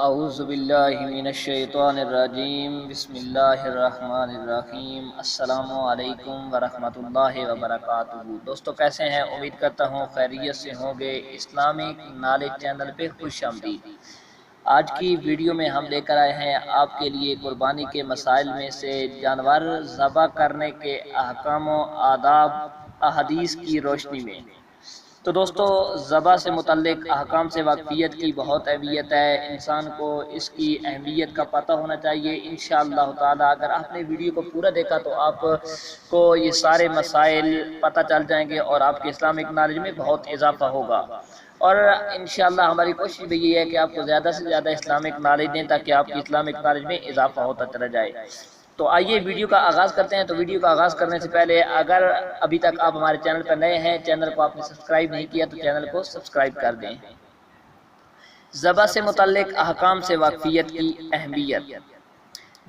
اعوذ باللہ من الشیطان الرجیم بسم اللہ الرحمن الرحیم السلام علیکم ورحمۃ اللہ وبرکاتہ۔ دوستو کیسے ہیں؟ امید کرتا ہوں خیریت سے ہوں گے۔ اسلامک نالج چینل پہ خوش آمدید۔ آج کی ویڈیو میں ہم لے کر آئے ہیں آپ کے لیے قربانی کے مسائل میں سے جانور ذبح کرنے کے احکام و آداب احادیث کی روشنی میں۔ تو دوستو ذبح سے متعلق احکام سے واقفیت کی بہت اہمیت ہے، انسان کو اس کی اہمیت کا پتہ ہونا چاہیے۔ انشاءاللہ تعالی اگر آپ نے ویڈیو کو پورا دیکھا تو آپ کو یہ سارے مسائل پتہ چل جائیں گے اور آپ کے اسلامک نالج میں بہت اضافہ ہوگا۔ اور انشاءاللہ ہماری کوشش بھی یہ ہے کہ آپ کو زیادہ سے زیادہ اسلامک نالج دیں تاکہ آپ کی اسلامک نالج میں اضافہ ہوتا چلا جائے۔ تو آئیے ویڈیو کا آغاز کرتے ہیں۔ تو ویڈیو کا آغاز کرنے سے پہلے اگر ابھی تک آپ ہمارے چینل پر نئے ہیں، چینل کو آپ نے سبسکرائب نہیں کیا تو چینل کو سبسکرائب کر دیں۔ ذبح سے متعلق احکام سے واقفیت کی اہمیت۔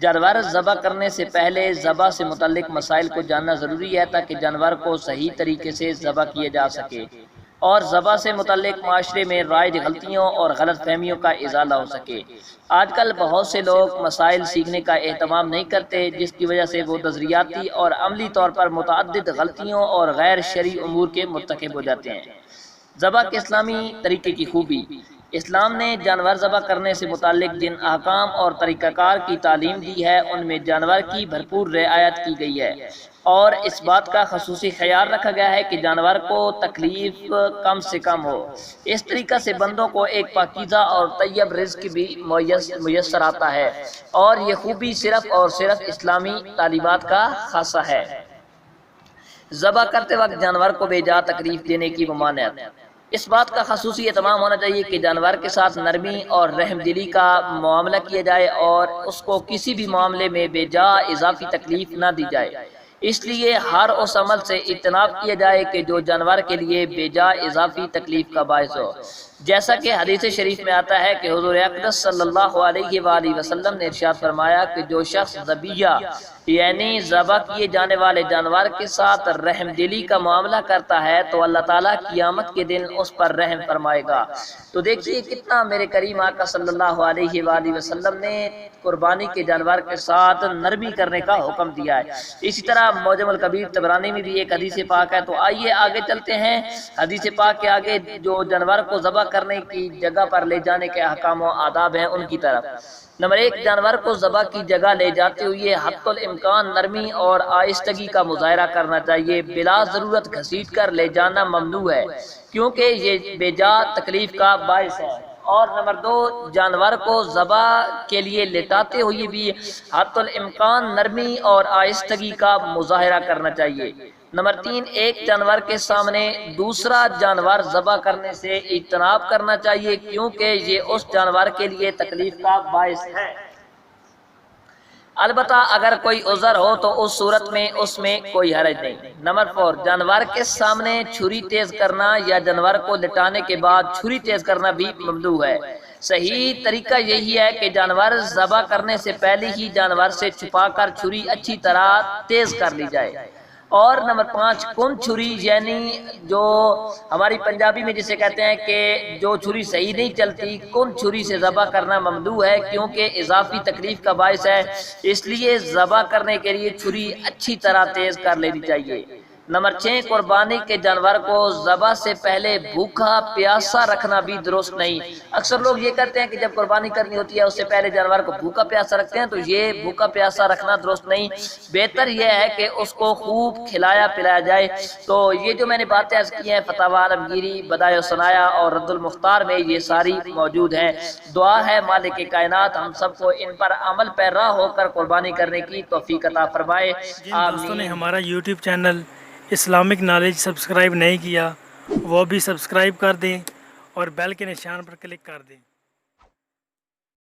جانور ذبح کرنے سے پہلے ذبح سے متعلق مسائل کو جاننا ضروری ہے تاکہ جانور کو صحیح طریقے سے ذبح کیا جا سکے اور ذبح سے متعلق معاشرے میں رائج غلطیوں اور غلط فہمیوں کا ازالہ ہو سکے۔ آج کل بہت سے لوگ مسائل سیکھنے کا اہتمام نہیں کرتے، جس کی وجہ سے وہ نظریاتی اور عملی طور پر متعدد غلطیوں اور غیر شرعی امور کے مرتکب ہو جاتے ہیں۔ ذبح کے اسلامی طریقے کی خوبی۔ اسلام نے جانور ذبح کرنے سے متعلق جن احکام اور طریقہ کار کی تعلیم دی ہے ان میں جانور کی بھرپور رعایت کی گئی ہے اور اس بات کا خصوصی خیال رکھا گیا ہے کہ جانور کو تکلیف کم سے کم ہو۔ اس طریقہ سے بندوں کو ایک پاکیزہ اور طیب رزق بھی میسر آتا ہے اور یہ خوبی صرف اور صرف اسلامی تعلیمات کا خاصہ ہے۔ ذبح کرتے وقت جانور کو بے جا تکلیف دینے کی ممانعت۔ اس بات کا خصوصی اہتمام ہونا چاہیے کہ جانور کے ساتھ نرمی اور رحم دلی کا معاملہ کیا جائے اور اس کو کسی بھی معاملے میں بے جا اضافی تکلیف نہ دی جائے۔ اس لیے ہر اس عمل سے اجتناب کیا جائے کہ جو جانور کے لیے بے جا اضافی تکلیف کا باعث ہو۔ جیسا کہ حدیث شریف میں آتا ہے کہ حضور اقدس صلی اللہ علیہ وآلہ وسلم نے ارشاد فرمایا کہ جو شخص ذبیحہ یعنی ذبح کیے جانے والے جانور کے ساتھ رحم دلی کا معاملہ کرتا ہے تو اللہ تعالیٰ قیامت کے دن اس پر رحم فرمائے گا۔ تو دیکھیے کتنا میرے کریم آقا صلی اللہ علیہ وآلہ وسلم نے قربانی کے جانور کے ساتھ نرمی کرنے کا حکم دیا ہے۔ اسی طرح معجم الکبیر طبرانی میں بھی ایک حدیث پاک ہے۔ تو آئیے آگے چلتے ہیں، حدیث پاک کے آگے جو جانور کو ذبح کرنے کی جگہ پر لے جانے کے احکام و آداب ہیں ان کی طرف۔ نمبر 1، جانور کو ذبح کی جگہ لے جاتے ہوئے حتی الامکان نرمی اور آہستگی کا مظاہرہ کرنا چاہیے۔ بلا ضرورت گھسیٹ کر لے جانا ممنوع ہے کیونکہ یہ بے جا تکلیف کا باعث ہے۔ اور نمبر 2، جانور کو ذبح کے لیے لٹاتے ہوئے بھی حتی الامکان نرمی اور آہستگی کا مظاہرہ کرنا چاہیے۔ نمبر 3، ایک جانور کے سامنے دوسرا جانور ذبح کرنے سے اجتناب کرنا چاہیے کیونکہ یہ اس جانور کے لیے تکلیف کا باعث ہے۔ البتہ اگر کوئی عذر ہو تو اس صورت میں اس میں کوئی حرج نہیں۔ نمبر 4، جانور کے سامنے چھری تیز کرنا یا جانور کو لٹانے کے بعد چھری تیز کرنا بھی ممنوع ہے۔ صحیح طریقہ یہی ہے کہ جانور ذبح کرنے سے پہلے ہی جانور سے چھپا کر چھری اچھی طرح تیز کر لی جائے۔ اور نمبر 5، کن چھری یعنی جو ہماری پنجابی میں جسے کہتے ہیں کہ جو چھری صحیح نہیں چلتی، کن چھری سے ذبح کرنا ممنوع ہے کیونکہ اضافی تکلیف کا باعث ہے، اس لیے ذبح کرنے کے لیے چھری اچھی طرح تیز کر لینی چاہیے۔ نمبر 6، قربانی کے جانور کو ذبح سے پہلے بھوکا پیاسا رکھنا بھی درست نہیں۔ اکثر لوگ یہ کرتے ہیں کہ جب قربانی کرنی ہوتی ہے اس سے پہلے جانور کو بھوکا پیاسا رکھتے ہیں، تو یہ بھوکا پیاسا رکھنا درست نہیں۔ بہتر یہ ہے کہ اس کو خوب کھلایا پلایا جائے۔ تو یہ جو میں نے باتیں عرض کی ہیں فتاوی عالمگیری، بدائع و ثنایا اور رد المختار میں یہ ساری موجود ہیں۔ دعا ہے مالک کائنات ہم سب کو ان پر عمل پیرا ہو کر قربانی کرنے کی توفیق عطا فرمائے۔ جن دوستوں نے ہمارا YouTube channel Islamic knowledge subscribe نہیں کیا وہ بھی سبسکرائب کر دیں اور بیل کے نشان پر کلک کر دیں۔